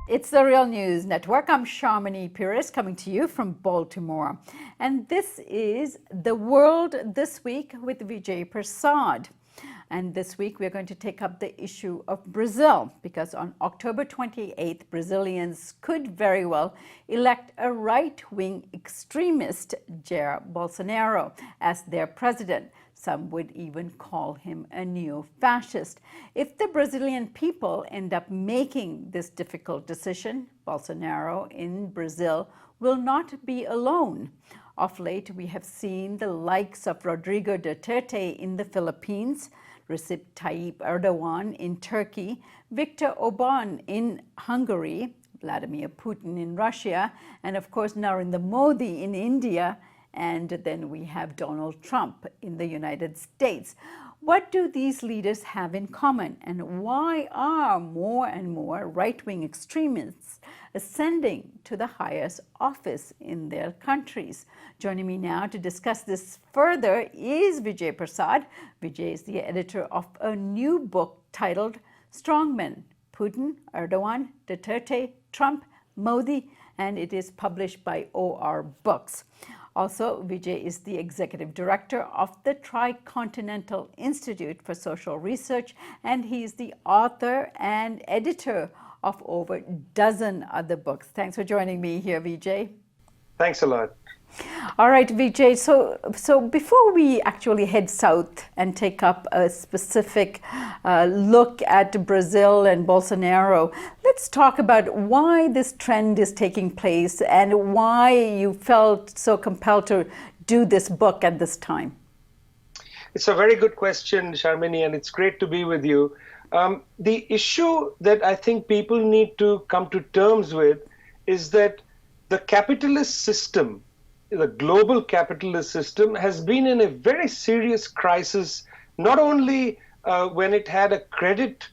It's the Real News Network. I'm Sharmini Pires coming to you from Baltimore. And this is The World This Week with Vijay Prashad. And this week we're going to take up the issue of Brazil, because on October 28th, Brazilians could very well elect a right-wing extremist, Jair Bolsonaro, as their president. Some would even call him a neo-fascist. If the Brazilian people end up making this difficult decision, Bolsonaro in Brazil will not be alone. Of late, we have seen the likes of Rodrigo Duterte in the Philippines, Recep Tayyip Erdogan in Turkey, Viktor Orbán in Hungary, Vladimir Putin in Russia, and of course Narendra Modi in India, and then we have Donald Trump in the United States. What do these leaders have in common, and why are more and more right-wing extremists ascending to the highest office in their countries? Joining me now to discuss this further is Vijay Prashad. Vijay is the editor of a new book titled Strongmen: Putin, Erdogan, Duterte, Trump, Modi, and it is published by OR Books. Also, Vijay is the executive director of the Tricontinental Institute for Social Research, and he's the author and editor of over a dozen other books. Thanks for joining me here, Vijay. Thanks a lot. All right, Vijay, so before we actually head south and take up a specific look at Brazil and Bolsonaro, let's talk about why this trend is taking place and why you felt so compelled to do this book at this time. It's a very good question, Sharmini, and it's great to be with you. The issue that I think people need to come to terms with is that the capitalist system, the global capitalist system, has been in a very serious crisis, not only when it had a credit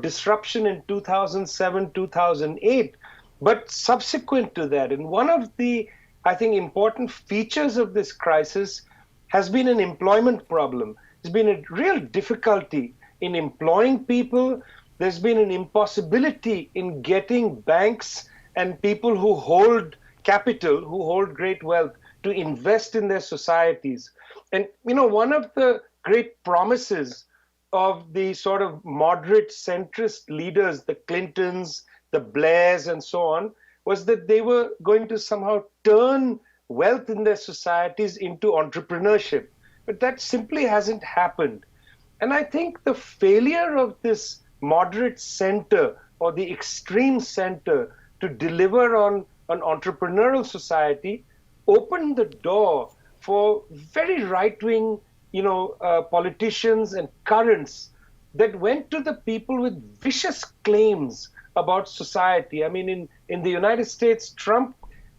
disruption in 2007, 2008, but subsequent to that. And one of the, I think, important features of this crisis has been an employment problem. There's been a real difficulty in employing people. There's been an impossibility in getting banks and people who hold capital, who hold great wealth, to invest in their societies. And, one of the great promises of the sort of moderate centrist leaders, the Clintons, the Blairs, and so on, was that they were going to somehow turn wealth in their societies into entrepreneurship. But that simply hasn't happened. And I think the failure of this moderate center or the extreme center to deliver on an entrepreneurial society opened the door for very right-wing, politicians and currents that went to the people with vicious claims about society. I mean, in the United States, Trump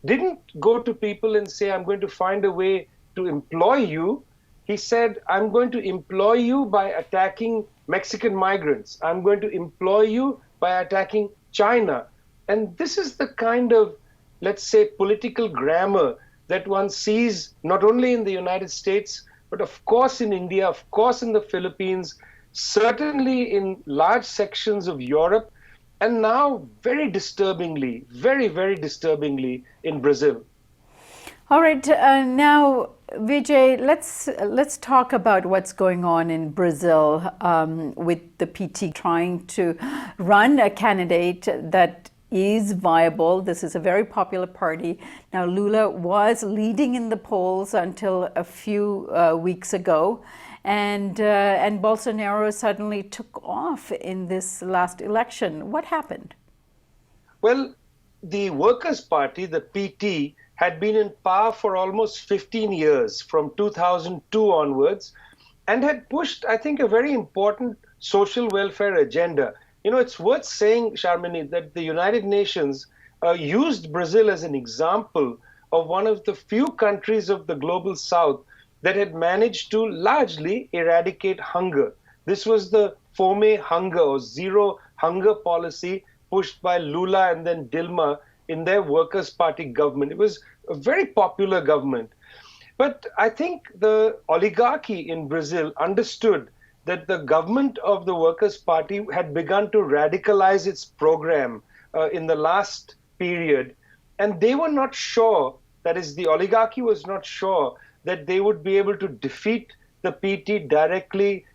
didn't go to people and say, I'm going to find a way to employ you. He said, I'm going to employ you by attacking Mexican migrants. I'm going to employ you by attacking China. And this is the kind of, let's say, political grammar that one sees not only in the United States, but of course in India, of course in the Philippines, certainly in large sections of Europe, and now very disturbingly, very, very disturbingly in Brazil. All right, now, Vijay, let's talk about what's going on in Brazil with the PT trying to run a candidate that is viable. This is a very popular party. Now, Lula was leading in the polls until a few weeks ago, and Bolsonaro suddenly took off in this last election. What happened? Well, the Workers' Party, the PT, had been in power for almost 15 years, from 2002 onwards, and had pushed, I think, a very important social welfare agenda. It's worth saying, Sharmini, that the United Nations used Brazil as an example of one of the few countries of the global south that had managed to largely eradicate hunger. This was the Fome Hunger, or zero hunger policy, pushed by Lula and then Dilma in their Workers' Party government. It was a very popular government. But I think the oligarchy in Brazil understood that the government of the Workers' Party had begun to radicalize its program in the last period, and they were not sure, that is, the oligarchy was not sure that they would be able to defeat the PT directly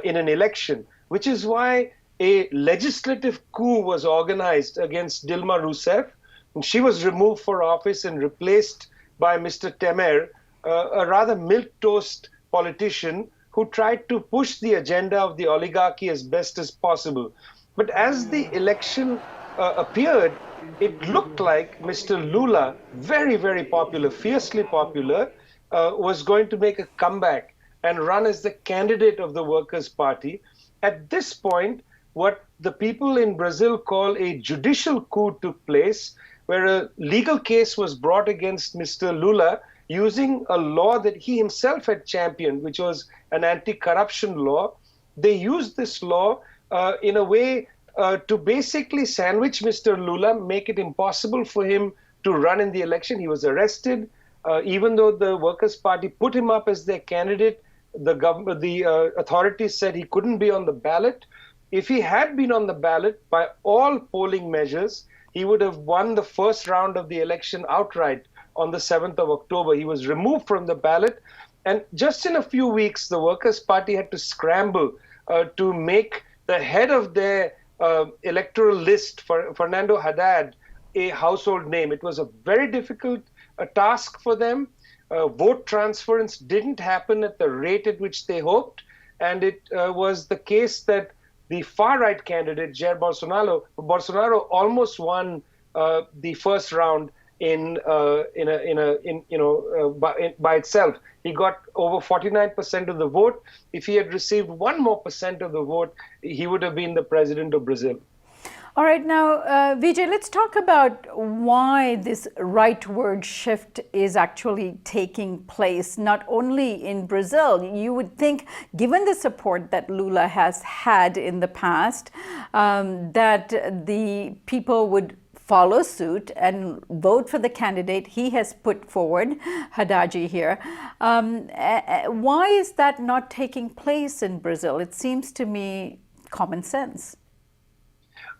in an election, which is why a legislative coup was organized against Dilma Rousseff. And she was removed for office and replaced by Mr. Temer, a rather milquetoast politician who tried to push the agenda of the oligarchy as best as possible. But as the election appeared, it looked like Mr. Lula, very, very popular, fiercely popular, was going to make a comeback and run as the candidate of the Workers' Party. At this point, what the people in Brazil call a judicial coup took place, where a legal case was brought against Mr. Lula using a law that he himself had championed, which was an anti-corruption law. They used this law in a way to basically sandwich Mr. Lula, make it impossible for him to run in the election. He was arrested. Even though the Workers' Party put him up as their candidate, the authorities said he couldn't be on the ballot. If he had been on the ballot, by all polling measures, he would have won the first round of the election outright on the 7th of October. He was removed from the ballot. And just in a few weeks, the Workers' Party had to scramble to make the head of their electoral list, for Fernando Haddad, a household name. It was a very difficult task for them. Vote transference didn't happen at the rate at which they hoped. And it was the case that the far-right candidate, Jair Bolsonaro almost won the first round by itself. He got over 49% of the vote. If he had received 1 more percent of the vote, he would have been the president of Brazil. All right, now, Vijay, let's talk about why this rightward shift is actually taking place, not only in Brazil. You would think, given the support that Lula has had in the past, that the people would follow suit and vote for the candidate he has put forward, Haddad here. Why is that not taking place in Brazil? It seems to me common sense.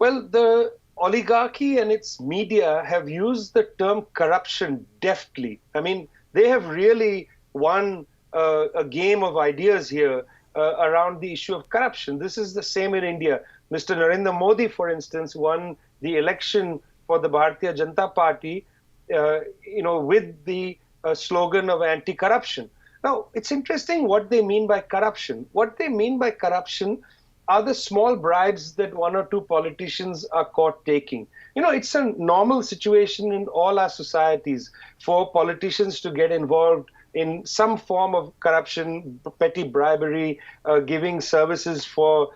Well, the oligarchy and its media have used the term corruption deftly. I mean, they have really won a game of ideas here around the issue of corruption. This is the same in India. Mr. Narendra Modi, for instance, won the election for the Bharatiya Janata Party, with the slogan of anti-corruption. Now, it's interesting what they mean by corruption. What they mean by corruption are the small bribes that 1 or 2 politicians are caught taking. It's a normal situation in all our societies for politicians to get involved in some form of corruption, petty bribery, giving services for,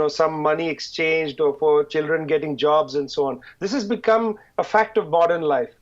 some money exchanged, or for children getting jobs and so on. This has become a fact of modern life.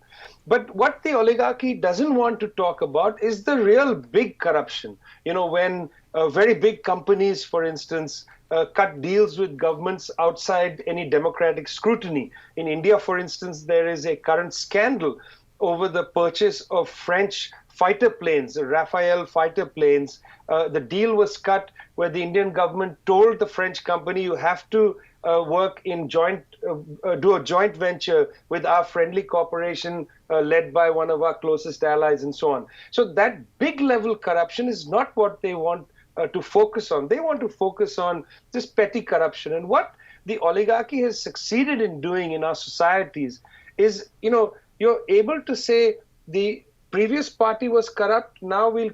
But what the oligarchy doesn't want to talk about is the real big corruption. When very big companies, for instance, cut deals with governments outside any democratic scrutiny. In India, for instance, there is a current scandal over the purchase of French fighter planes, Rafale fighter planes. The deal was cut where the Indian government told the French company, you have to work in do a joint venture with our friendly corporation led by one of our closest allies and so on. So that big level corruption is not what they want to focus on. They want to focus on this petty corruption. And what the oligarchy has succeeded in doing in our societies is, you're able to say the previous party was corrupt, now we'll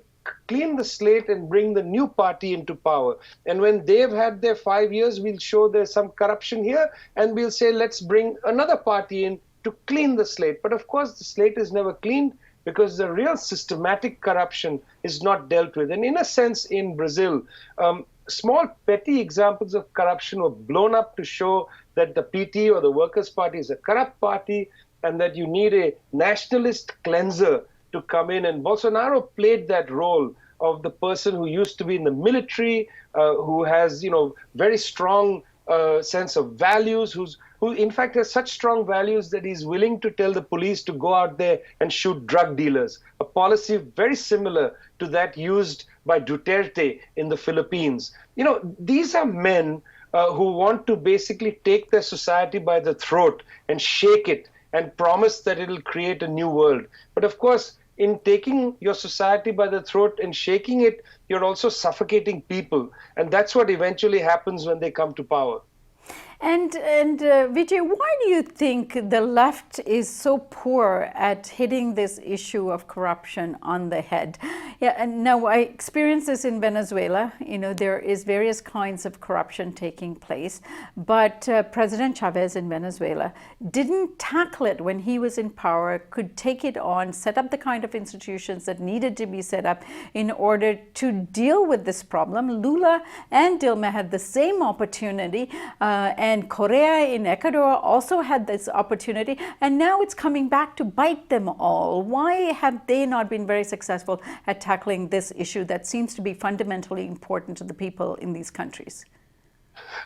clean the slate and bring the new party into power. And when they've had their 5 years, we'll show there's some corruption here, and we'll say, let's bring another party in to clean the slate. But of course, the slate is never cleaned, because the real systematic corruption is not dealt with. And in a sense, in Brazil, small petty examples of corruption were blown up to show that the PT or the Workers' Party is a corrupt party, and that you need a nationalist cleanser to come in. And Bolsonaro played that role of the person who used to be in the military, who has, very strong sense of values, who in fact has such strong values that he's willing to tell the police to go out there and shoot drug dealers, a policy very similar to that used by Duterte in the Philippines. These are men who want to basically take their society by the throat and shake it and promise that it'll create a new world. But of course, in taking your society by the throat and shaking it, you're also suffocating people. And that's what eventually happens when they come to power. And Vijay, why do you think the left is so poor at hitting this issue of corruption on the head? Yeah, and now I experience this in Venezuela. You know, there is various kinds of corruption taking place, but President Chavez in Venezuela didn't tackle it when he was in power, could take it on, set up the kind of institutions that needed to be set up in order to deal with this problem. Lula and Dilma had the same opportunity, and Correa in Ecuador also had this opportunity, and now it's coming back to bite them all. Why have they not been very successful at tackling this issue that seems to be fundamentally important to the people in these countries?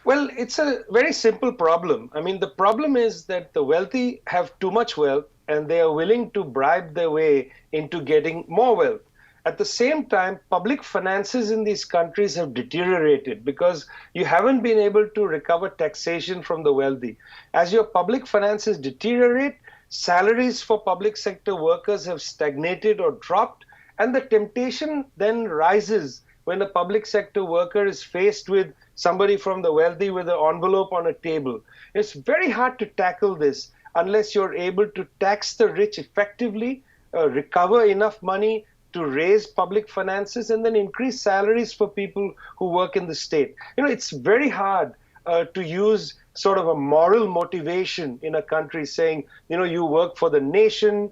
Well, it's a very simple problem. I mean, the problem is that the wealthy have too much wealth and they are willing to bribe their way into getting more wealth. At the same time, public finances in these countries have deteriorated because you haven't been able to recover taxation from the wealthy. As your public finances deteriorate, salaries for public sector workers have stagnated or dropped, and the temptation then rises when a public sector worker is faced with somebody from the wealthy with an envelope on a table. It's very hard to tackle this unless you're able to tax the rich effectively, recover enough money to raise public finances, and then increase salaries for people who work in the state. You know, it's very hard to use sort of a moral motivation in a country saying, you know, you work for the nation,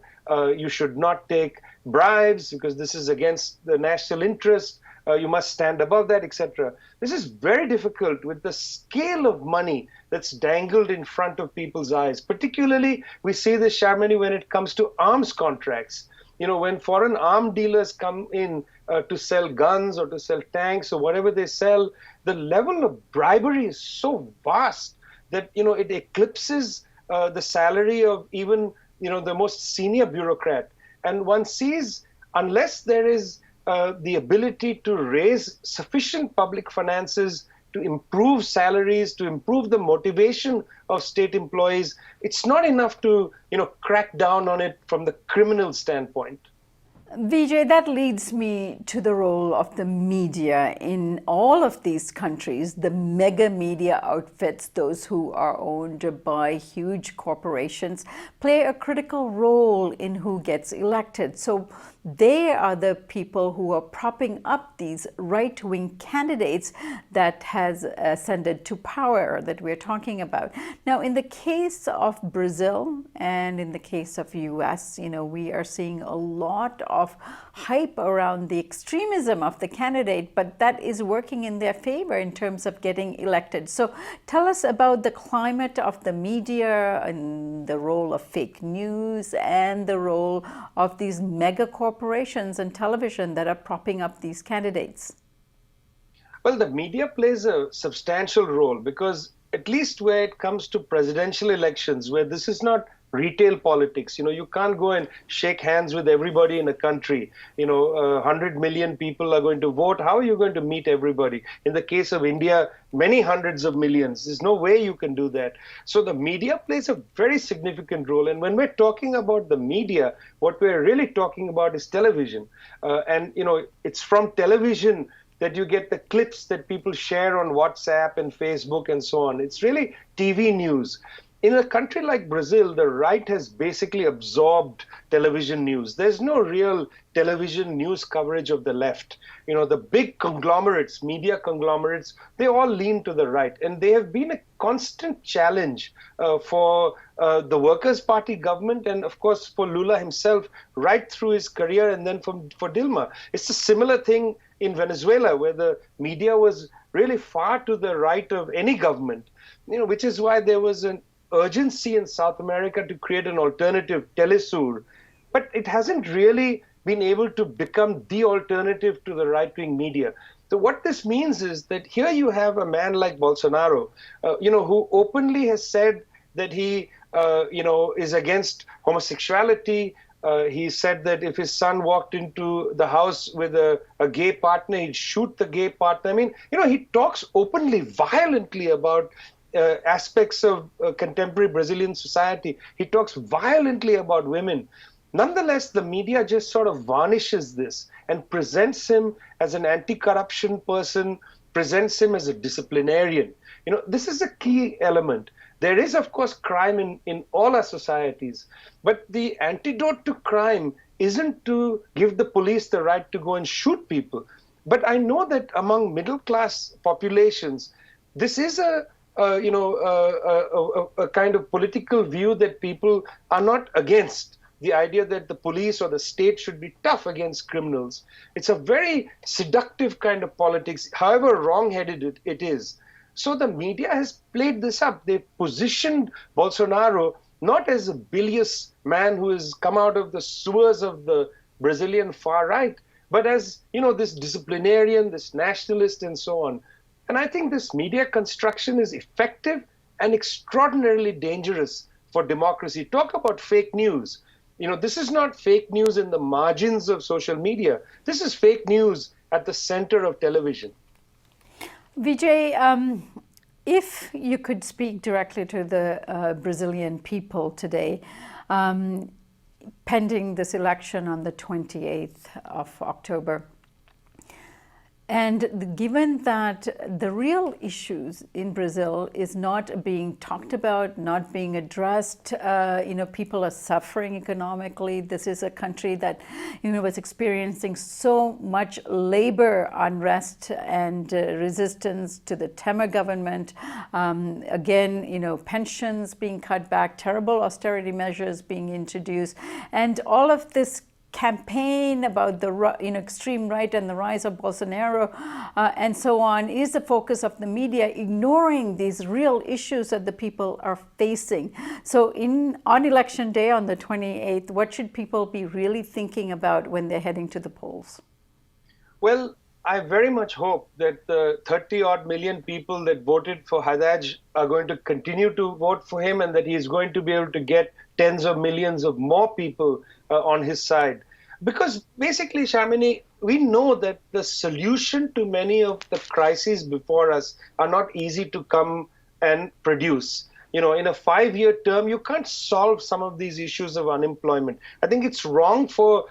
you should not take bribes because this is against the national interest, you must stand above that, etc. This is very difficult with the scale of money that's dangled in front of people's eyes. Particularly, we see this, Sharmini, when it comes to arms contracts. You know, when foreign arm dealers come in to sell guns or to sell tanks or whatever they sell, the level of bribery is so vast that, you know, it eclipses the salary of even, you know, the most senior bureaucrat. And one sees, unless there is the ability to raise sufficient public finances to improve salaries, to improve the motivation of state employees, it's not enough to, you know, crack down on it from the criminal standpoint. Vijay, that leads me to the role of the media in all of these countries, the mega media outfits, those who are owned by huge corporations, play a critical role in who gets elected. So they are the people who are propping up these right-wing candidates that has ascended to power that we're talking about. Now, in the case of Brazil and in the case of US, you know, we are seeing a lot of hype around the extremism of the candidate, but that is working in their favor in terms of getting elected. So tell us about the climate of the media and the role of fake news and the role of these mega corporations and television that are propping up these candidates. Well, the media plays a substantial role because at least where it comes to presidential elections, where this is not retail politics, you know, you can't go and shake hands with everybody in a country. You know, 100 million people are going to vote. How are you going to meet everybody? In the case of India, many hundreds of millions. There's no way you can do that. So the media plays a very significant role. And when we're talking about the media, what we're really talking about is television. And, you know, it's from television that you get the clips that people share on WhatsApp and Facebook and so on. It's really TV news. In a country like Brazil, the right has basically absorbed television news. There's no real television news coverage of the left. You know, the big conglomerates, media conglomerates, they all lean to the right. And they have been a constant challenge for the Workers' Party government and, of course, for Lula himself right through his career and then for Dilma. It's a similar thing in Venezuela, where the media was really far to the right of any government, you know, which is why there was an urgency in South America to create an alternative, Telesur. But it hasn't really been able to become the alternative to the right-wing media. So what this means is that here you have a man like Bolsonaro, you know, who openly has said that he, you know, is against homosexuality, He said that if his son walked into the house with a gay partner, he'd shoot the gay partner. I mean, he talks openly, violently about aspects of contemporary Brazilian society. He talks violently about women. Nonetheless, the media just sort of varnishes this and presents him as an anti-corruption person, presents him as a disciplinarian. This is a key element. There is, of course, crime in all our societies, but the antidote to crime isn't to give the police the right to go and shoot people. But I know that among middle-class populations, this is a kind of political view that people are not against. The idea that the police or the state should be tough against criminals. It's a very seductive kind of politics, however wrong-headed it is. So the media has played this up. They've positioned Bolsonaro not as a bilious man who has come out of the sewers of the Brazilian far right, but as, this disciplinarian, this nationalist, and so on. And I think this media construction is effective and extraordinarily dangerous for democracy. Talk about fake news. This is not fake news in the margins of social media. This is fake news at the center of television. Vijay, if you could speak directly to the Brazilian people today, pending this election on the 28th of October, and given that the real issues in Brazil is not being talked about, not being addressed, people are suffering economically. This is a country that, was experiencing so much labor unrest and resistance to the Temer government. Again, pensions being cut back, terrible austerity measures being introduced, and all of this campaign about the extreme right and the rise of Bolsonaro and so on is the focus of the media, ignoring these real issues that the people are facing. So on election day on the 28th, what should people be really thinking about when they're heading to the polls? Well, I very much hope that the 30-odd million people that voted for Haddad are going to continue to vote for him, and that he's going to be able to get tens of millions of more people on his side. Because basically, Shamini, we know that the solution to many of the crises before us are not easy to come and produce. In a 5-year term, you can't solve some of these issues of unemployment. I think it's wrong for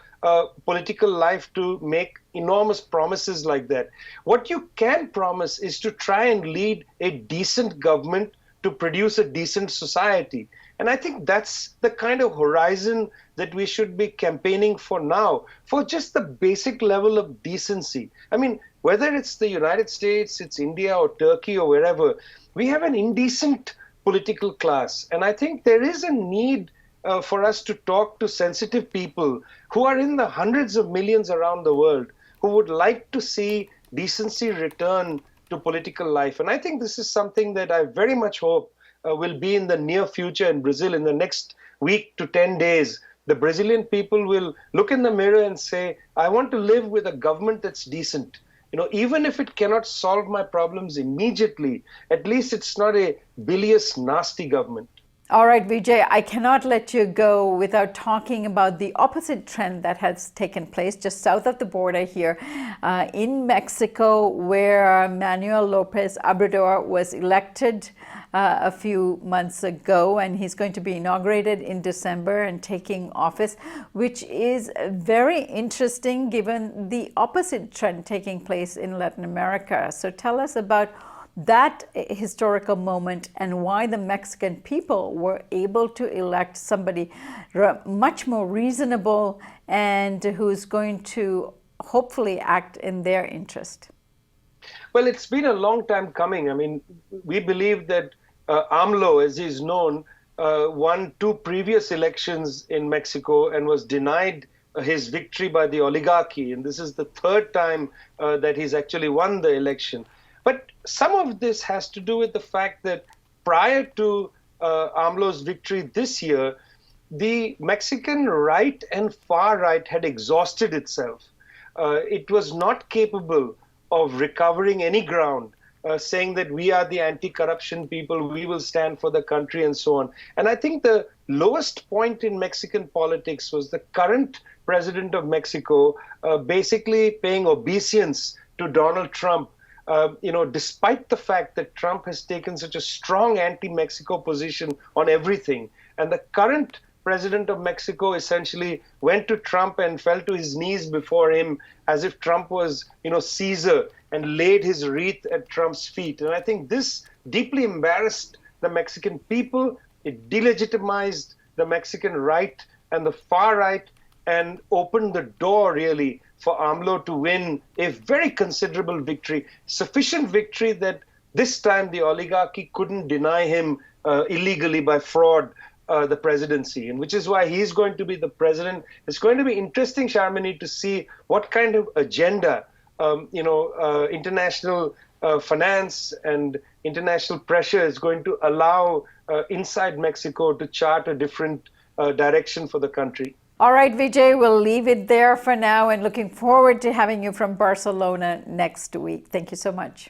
political life to make enormous promises like that. What you can promise is to try and lead a decent government to produce a decent society. And I think that's the kind of horizon that we should be campaigning for now, for just the basic level of decency. I mean, whether it's the United States, it's India or Turkey or wherever, we have an indecent political class. And I think there is a need for us to talk to sensitive people who are in the hundreds of millions around the world, who would like to see decency return to political life. And I think this is something that I very much hope will be in the near future in Brazil. In the next week to 10 days, the Brazilian people will look in the mirror and say, I want to live with a government that's decent. Even if it cannot solve my problems immediately, at least it's not a bilious, nasty government. All right, Vijay, I cannot let you go without talking about the opposite trend that has taken place just south of the border here in Mexico, where Manuel Lopez Obrador was elected a few months ago, and he's going to be inaugurated in December and taking office, which is very interesting given the opposite trend taking place in Latin America. So tell us about that historical moment and why the Mexican people were able to elect somebody much more reasonable and who's going to hopefully act in their interest. Well, it's been a long time coming. I mean, we believe that AMLO, as he's known, won 2 previous elections in Mexico and was denied his victory by the oligarchy. And this is the 3rd time that he's actually won the election. But some of this has to do with the fact that prior to AMLO's victory this year, the Mexican right and far right had exhausted itself. It was not capable of recovering any ground saying that we are the anti-corruption people, we will stand for the country and so on. And I think the lowest point in Mexican politics was the current president of Mexico basically paying obeisance to Donald Trump, despite the fact that Trump has taken such a strong anti-Mexico position on everything. And the current president of Mexico essentially went to Trump and fell to his knees before him as if Trump was, Caesar, and laid his wreath at Trump's feet. And I think this deeply embarrassed the Mexican people. It delegitimized the Mexican right and the far right and opened the door really for AMLO to win a very considerable victory, sufficient victory that this time the oligarchy couldn't deny him illegally by fraud the presidency, and which is why he's going to be the president. It's going to be interesting, Sharmini, to see what kind of agenda, international finance and international pressure is going to allow inside Mexico to chart a different direction for the country. All right, Vijay, we'll leave it there for now and looking forward to having you from Barcelona next week. Thank you so much.